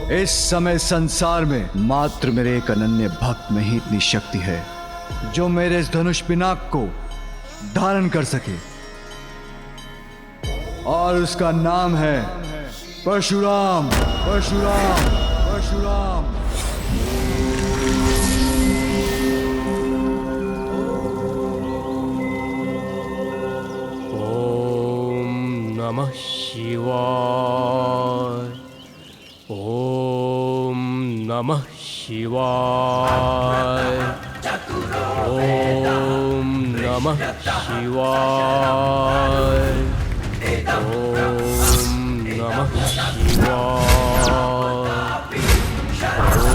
इस समय संसार में मात्र मेरे एक अनन्य भक्त में ही इतनी शक्ति है जो मेरे इस धनुष पिनाक को धारण कर सके, और उसका नाम है परशुराम। परशुराम, परशुराम। नमः शिवाय। ओम नमः शिवाय। ओम नमः शिवाय। ओम नमः शिवाय।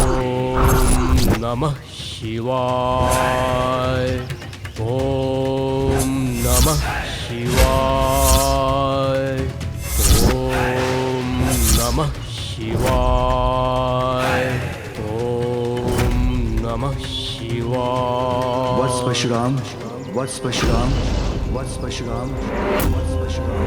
ओम नमः शिवाय। ओम नमः शिवाय। नमः शिवाय। ओम नमः शिवाय। वत्स परशुराम, वत्स परशुराम, वत्स परशुराम, वत्स परशुराम।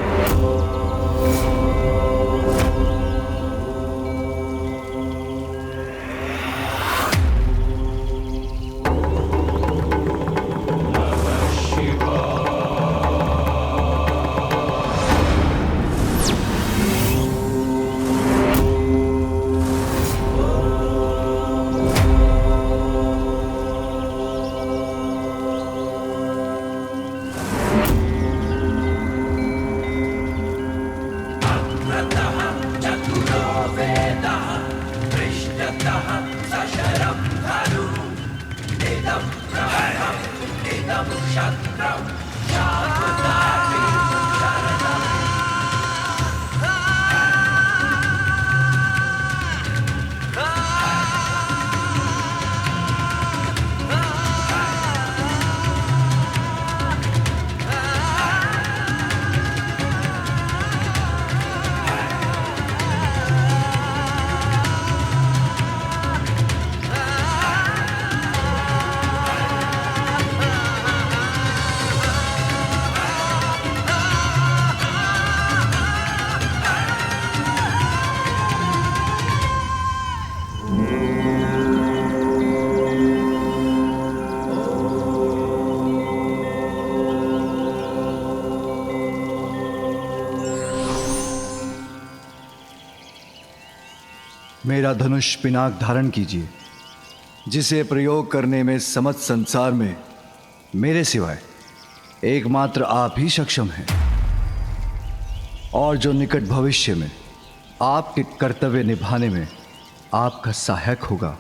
मेरा धनुष पिनाक धारण कीजिए, जिसे प्रयोग करने में समस्त संसार में मेरे सिवाय एकमात्र आप ही सक्षम हैं, और जो निकट भविष्य में आपके कर्तव्य निभाने में आपका सहायक होगा।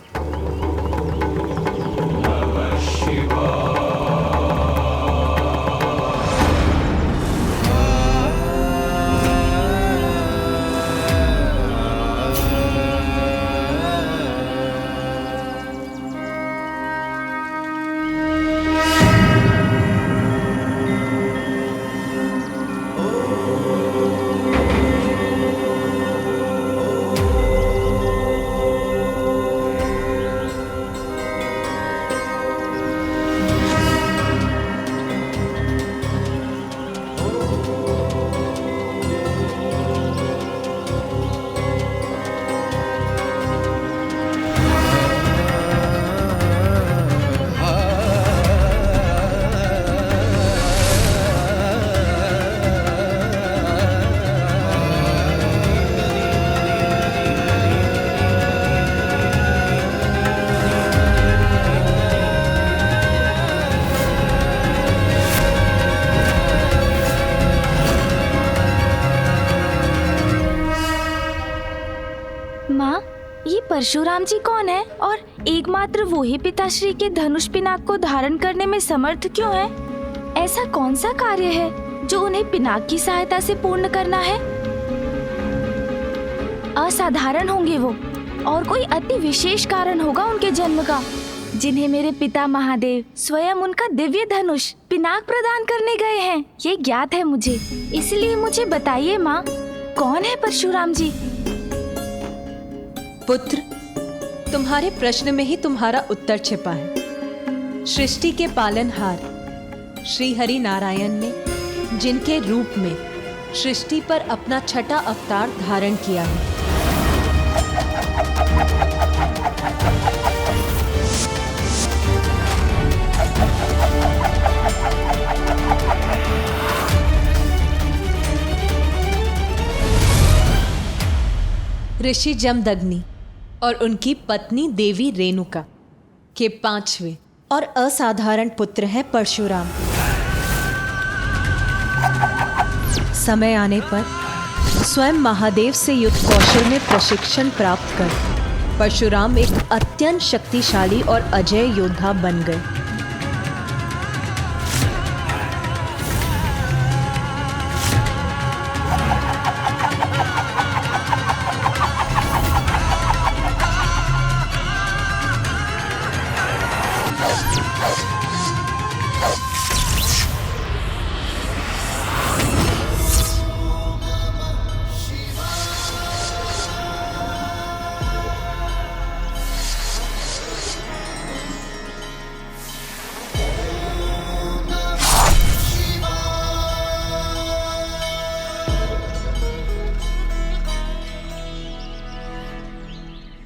परशुराम जी कौन है और एकमात्र वो ही पिताश्री के धनुष पिनाक को धारण करने में समर्थ क्यों है? ऐसा कौन सा कार्य है जो उन्हें पिनाक की सहायता से पूर्ण करना है? असाधारण होंगे वो, और कोई अति विशेष कारण होगा उनके जन्म का, जिन्हें मेरे पिता महादेव स्वयं उनका दिव्य धनुष पिनाक प्रदान करने गए हैं। ये ज्ञात है मुझे, इसलिए मुझे बताइए माँ, कौन है परशुराम जी? पुत्र, तुम्हारे प्रश्न में ही तुम्हारा उत्तर छिपा है। सृष्टि के पालनहार श्री हरि नारायण ने जिनके रूप में सृष्टि पर अपना छठा अवतार धारण किया है, ऋषि जमदग्नि और उनकी पत्नी देवी रेणुका के 5वें और असाधारण पुत्र है परशुराम। समय आने पर स्वयं महादेव से युद्ध कौशल में प्रशिक्षण प्राप्त कर परशुराम एक अत्यंत शक्तिशाली और अजय योद्धा बन गए।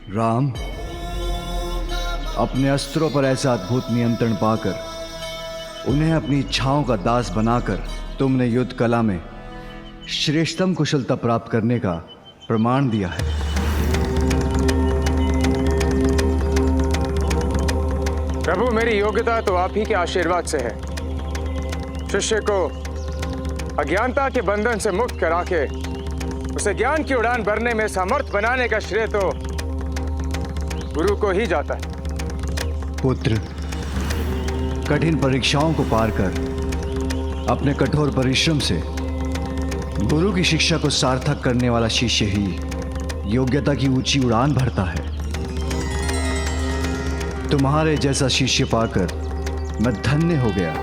राम, अपने अस्त्रों पर ऐसा अद्भुत नियंत्रण पाकर, उन्हें अपनी इच्छाओं का दास बनाकर तुमने युद्ध कला में श्रेष्ठतम कुशलता प्राप्त करने का प्रमाण दिया है। प्रभु, मेरी योग्यता तो आप ही के आशीर्वाद से है। शिष्य को अज्ञानता के बंधन से मुक्त करा के उसे ज्ञान की उड़ान भरने में समर्थ बनाने का श्रेय तो गुरु को ही जाता है। पुत्र, कठिन परीक्षाओं को पार कर अपने कठोर परिश्रम से गुरु की शिक्षा को सार्थक करने वाला शिष्य ही योग्यता की ऊंची उड़ान भरता है। तुम्हारे जैसा शिष्य पाकर मैं धन्य हो गया।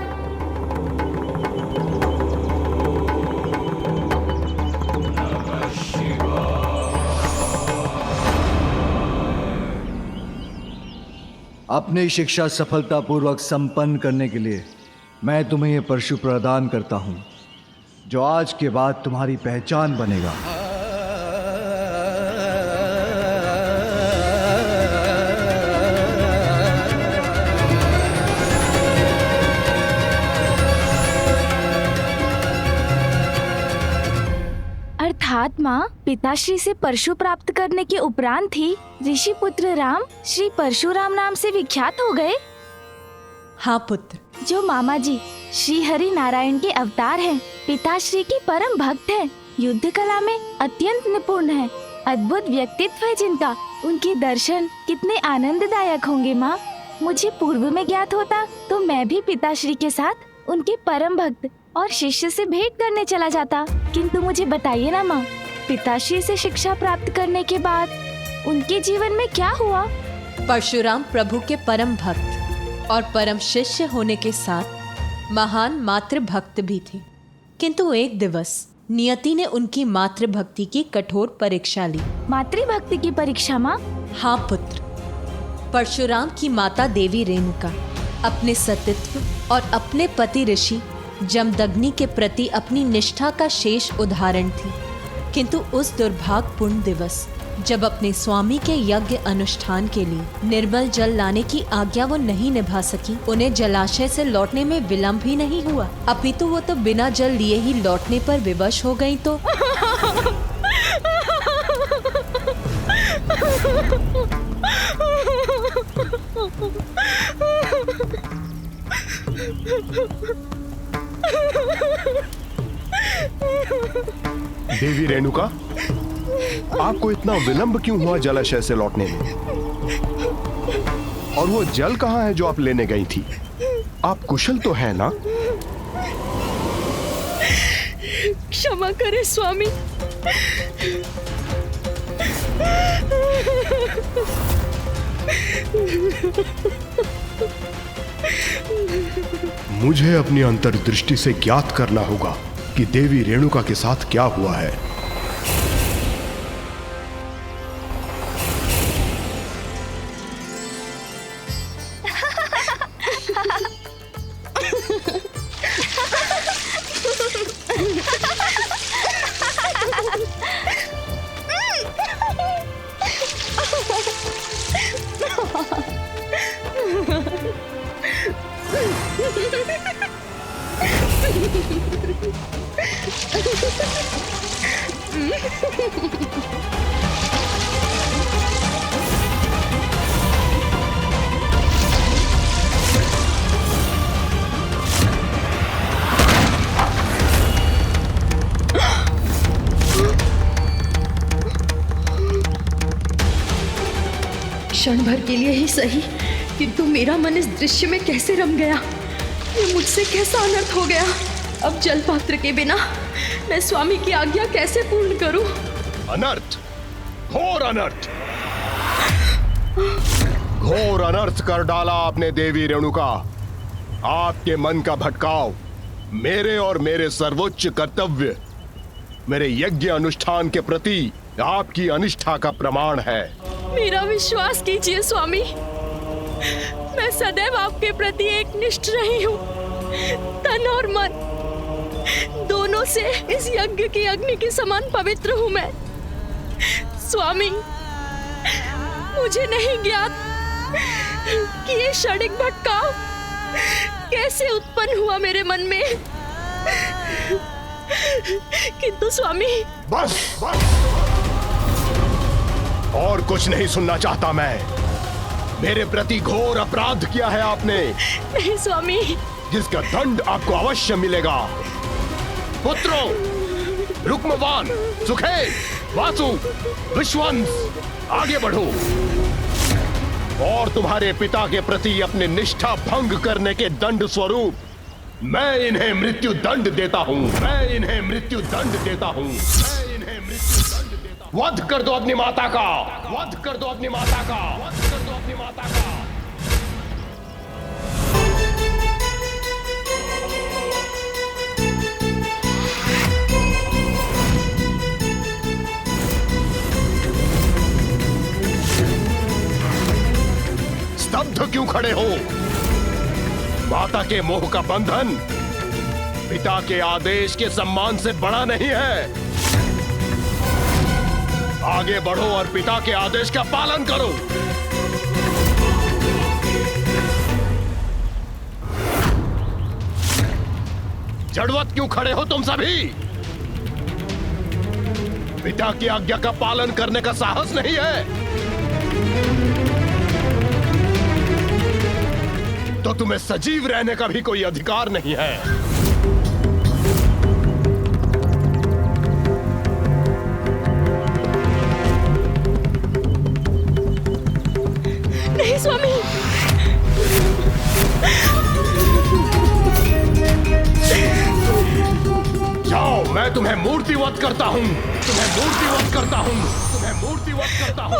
अपनी शिक्षा सफलतापूर्वक संपन्न करने के लिए मैं तुम्हें यह परशु प्रदान करता हूं, जो आज के बाद तुम्हारी पहचान बनेगा। अर्थात माँ, पिताश्री से परशु प्राप्त करने के उपरांत ही ऋषि पुत्र राम श्री परशुराम नाम से विख्यात हो गए। हाँ पुत्र, जो मामा जी श्री हरि नारायण के अवतार हैं, पिताश्री की परम भक्त हैं, युद्ध कला में अत्यंत निपुण हैं, अद्भुत व्यक्तित्व है जिनका, उनके दर्शन कितने आनंददायक होंगे माँ। मुझे पूर्व में ज्ञात होता तो मैं भी पिताश्री के साथ उनके परम भक्त और शिष्य से भेंट करने चला जाता। किंतु मुझे बताइए ना माँ, पिताश्री से शिक्षा प्राप्त करने के बाद उनके जीवन में क्या हुआ? परशुराम प्रभु के परम भक्त और परम शिष्य होने के साथ महान मातृ भक्त भी थे। किंतु एक दिवस नियति ने उनकी मातृ भक्ति की कठोर परीक्षा ली। मातृ भक्ति की परीक्षा माँ? हाँ पुत्र, परशुराम की माता देवी रेणुका अपने सतीत्व और अपने पति ऋषि जमदग्नि के प्रति अपनी निष्ठा का शेष उदाहरण थी। किंतु उस दुर्भाग्यपूर्ण दिवस जब अपने स्वामी के यज्ञ अनुष्ठान के लिए निर्मल जल लाने की आज्ञा वो नहीं निभा सकी, उन्हें जलाशय से लौटने में विलंब ही नहीं हुआ, अपितु वो तो बिना जल लिए ही लौटने पर विवश हो गई। तो देवी रेणुका, आपको इतना विलंब क्यों हुआ जलाशय से लौटने में? और वो जल कहाँ है जो आप लेने गई थी? आप कुशल तो है ना? क्षमा करें स्वामी। मुझे अपनी अंतर्दृष्टि से ज्ञात करना होगा कि देवी रेणुका के साथ क्या हुआ है। क्षण भर के लिए ही सही, किंतु मेरा मन इस दृश्य में कैसे रम गया। ये मुझसे कैसा अनर्थ हो गया। अब जल पात्र के बिना मैं स्वामी की आज्ञा कैसे पूर्ण करूं? अनर्थ, घोर अनर्थ, घोर अनर्थ कर डाला आपने देवी रेणुका। आपके मन का भटकाव मेरे और मेरे सर्वोच्च कर्तव्य, मेरे यज्ञ अनुष्ठान के प्रति आपकी अनिष्ठा का प्रमाण है। मेरा विश्वास कीजिए स्वामी, मैं सदैव आपके प्रति एक निष्ठ रही हूँ। तन और मन दोनों से इस यज्ञ की अग्नि के समान पवित्र हूँ मैं। स्वामी, मुझे नहीं ज्ञात कि ये क्षणिक भटकाव कैसे उत्पन्न हुआ मेरे मन में, किंतु स्वामी। बस बस, और कुछ नहीं सुनना चाहता मैं। मेरे प्रति घोर अपराध किया है आपने। नहीं स्वामी, जिसका दंड आपको अवश्य मिलेगा। पुत्रों, रुक्मवान, सुखेत, वासु, विश्वंस, आगे बढ़ो और तुम्हारे पिता के प्रति अपने निष्ठा भंग करने के दंड स्वरूप मैं इन्हें मृत्यु दंड देता हूं। मैं इन्हें मृत्यु दंड देता हूं। मैं इन्हें मृत्यु दंड देता हूं। वध कर दो अपनी माता का, वध कर दो अपनी माता का, वध कर दो अपनी माता का। स्तब्ध क्यों खड़े हो? माता के मोह का बंधन पिता के आदेश के सम्मान से बड़ा नहीं है। आगे बढ़ो और पिता के आदेश का पालन करो। जड़वत क्यों खड़े हो तुम सभी? पिता की आज्ञा का पालन करने का साहस नहीं है तो तुम्हें सजीव रहने का भी कोई अधिकार नहीं है। नहीं स्वामी। जाओ, मैं तुम्हें मूर्तिवत करता हूं। तुम्हें मूर्तिवत करता हूं। तुम्हें मूर्तिवत करता हूं।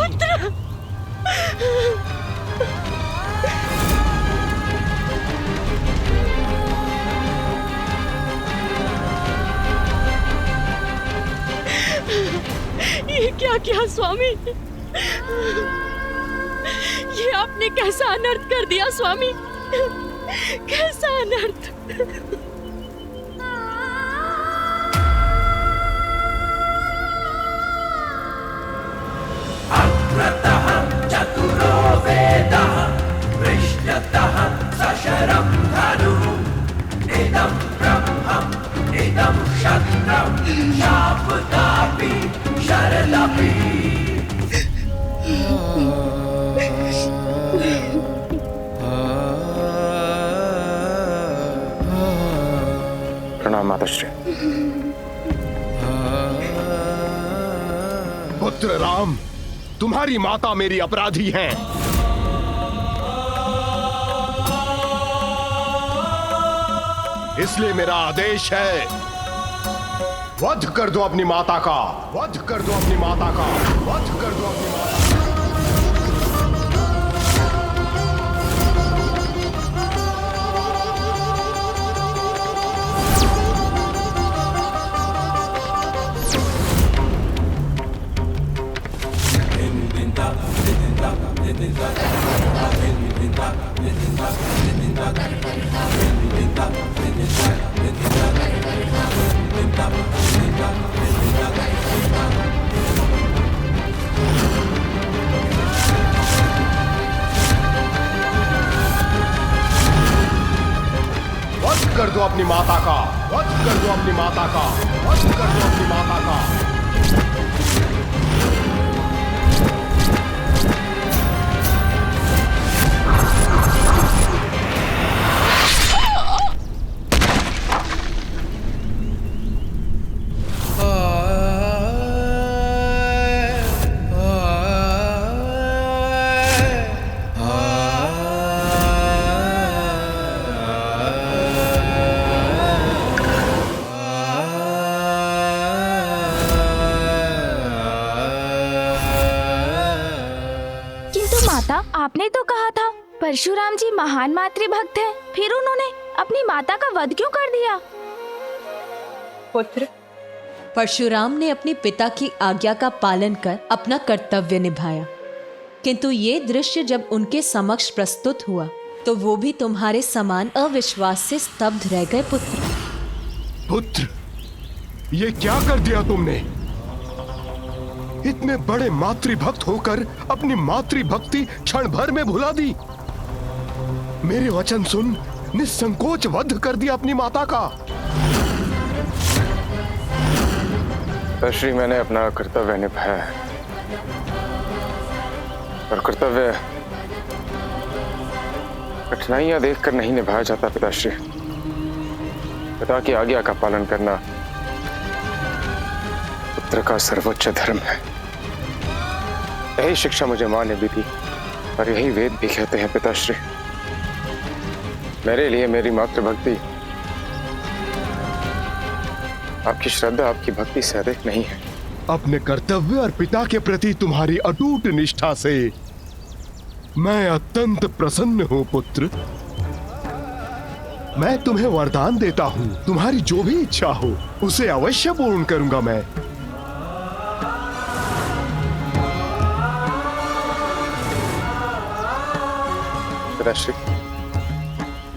ये क्या किया स्वामी? ये आपने कैसा अनर्थ कर दिया स्वामी? कैसा अनर्थ? अग्रतः चतुरो वेदः पृष्ठतः सशरं धनुः इदं ब्रह्मम् इदं क्षत्रं शापदापि शरदपि। प्रणाम माताश्री। पुत्र राम, तुम्हारी माता मेरी अपराधी हैं। इसलिए मेरा आदेश है, वध कर दो अपनी माता का, वध कर दो अपनी माता का, वध कर दो अपनी माता का। वध कर दो अपनी माता का, वध कर दो अपनी माता का, वध कर दो अपनी माता का। आपने तो कहा था परशुराम जी महान मातृभक्त हैं, फिर उन्होंने अपनी माता का वध क्यों कर दिया? पुत्र, परशुराम ने अपने पिता की आज्ञा का पालन कर अपना कर्तव्य निभाया, किंतु ये दृश्य जब उनके समक्ष प्रस्तुत हुआ तो वो भी तुम्हारे समान अविश्वास से स्तब्ध रह गए। पुत्र, ये क्या कर दिया तुमने? इतने बड़े मातृभक्त होकर अपनी मातृभक्ति क्षण भर में भुला दी। मेरे वचन सुन निसंकोच वध कर दिया अपनी माता का। श्री, मैंने अपना कर्तव्य निभाया है, और कर्तव्य कठिनाइयां देखकर नहीं निभाया जाता पिताश्री। पिता की आज्ञा का पालन करना पुत्र का सर्वोच्च धर्म है। यही शिक्षा मुझे माँ ने भी दी और यही वेद भी कहते हैं पिताश्री। मेरे लिए मेरी मातृभक्ति आपकी श्रद्धा, आपकी भक्ति से अधिक नहीं है। अपने कर्तव्य और पिता के प्रति तुम्हारी अटूट निष्ठा से मैं अत्यंत प्रसन्न हूँ पुत्र। मैं तुम्हें वरदान देता हूँ, तुम्हारी जो भी इच्छा हो उसे अवश्य पूर्ण करूंगा मैं। पिताश्री,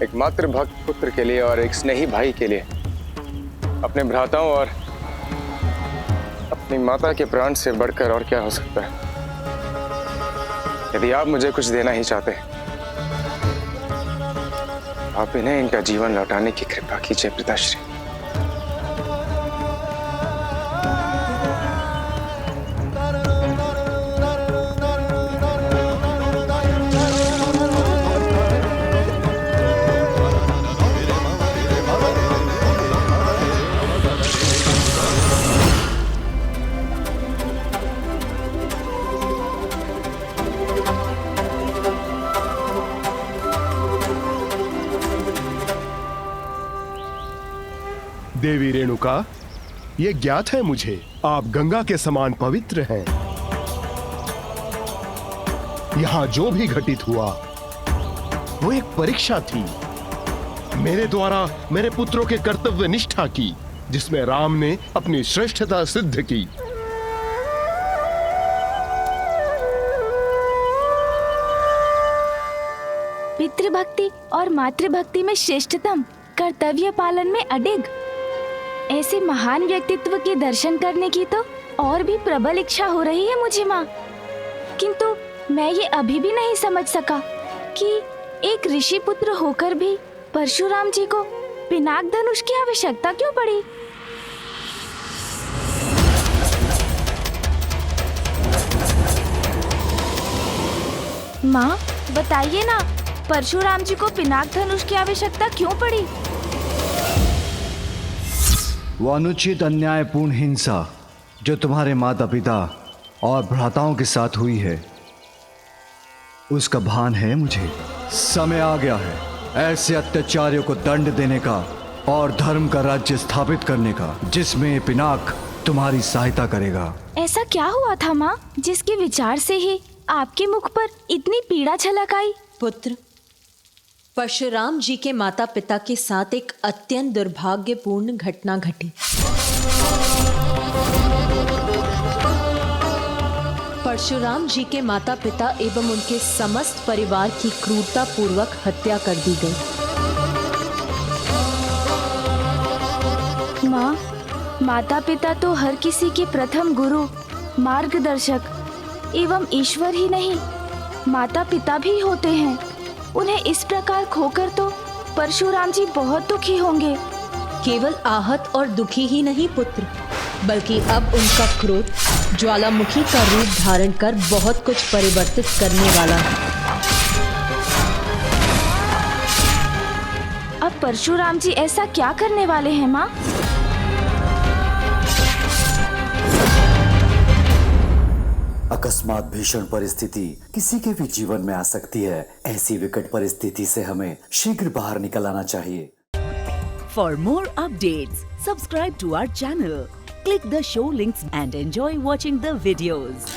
एक मातृभक्त पुत्र के लिए और एक स्नेही भाई के लिए अपने भ्राताओं और अपनी माता के प्राण से बढ़कर और क्या हो सकता है? यदि आप मुझे कुछ देना ही चाहते हैं, आप इन्हें इनका जीवन लौटाने की कृपा कीजिए पिताश्री। देवी रेणुका, ये ज्ञात है मुझे, आप गंगा के समान पवित्र हैं। यहां जो भी घटित हुआ वो एक परीक्षा थी मेरे द्वारा मेरे पुत्रों के कर्तव्य निष्ठा की, जिसमें राम ने अपनी श्रेष्ठता सिद्ध की। पितृभक्ति और मातृभक्ति में श्रेष्ठतम, कर्तव्य पालन में अडिग, ऐसे महान व्यक्तित्व के दर्शन करने की तो और भी प्रबल इच्छा हो रही है मुझे माँ। किंतु मैं ये अभी भी नहीं समझ सका कि एक ऋषि पुत्र होकर भी परशुराम जी को पिनाक धनुष की आवश्यकता क्यों पड़ी। माँ बताइए ना, परशुराम जी को पिनाक धनुष की आवश्यकता क्यों पड़ी? वो अनुचित अन्यायपूर्ण हिंसा जो तुम्हारे माता पिता और भ्राताओं के साथ हुई है, उसका भान है मुझे। समय आ गया है ऐसे अत्याचारियों को दंड देने का और धर्म का राज्य स्थापित करने का, जिसमें पिनाक तुम्हारी सहायता करेगा। ऐसा क्या हुआ था माँ, जिसके विचार से ही आपके मुख पर इतनी पीड़ा झलक आई? पुत्र, परशुराम जी के माता पिता के साथ एक अत्यंत दुर्भाग्यपूर्ण घटना घटी। परशुराम जी के माता पिता एवं उनके समस्त परिवार की क्रूरता पूर्वक हत्या कर दी गई। माँ, माता पिता तो हर किसी के प्रथम गुरु, मार्गदर्शक एवं ईश्वर ही नहीं, माता पिता भी होते हैं। उन्हें इस प्रकार खोकर तो परशुराम जी बहुत दुखी होंगे। केवल आहत और दुखी ही नहीं पुत्र, बल्कि अब उनका क्रोध ज्वालामुखी का रूप धारण कर बहुत कुछ परिवर्तित करने वाला है। अब परशुराम जी ऐसा क्या करने वाले हैं माँ? अकस्मात भीषण परिस्थिति किसी के भी जीवन में आ सकती है। ऐसी विकट परिस्थिति से हमें शीघ्र बाहर निकल आना चाहिए। For more updates, subscribe to our channel, click the show links and enjoy watching the videos.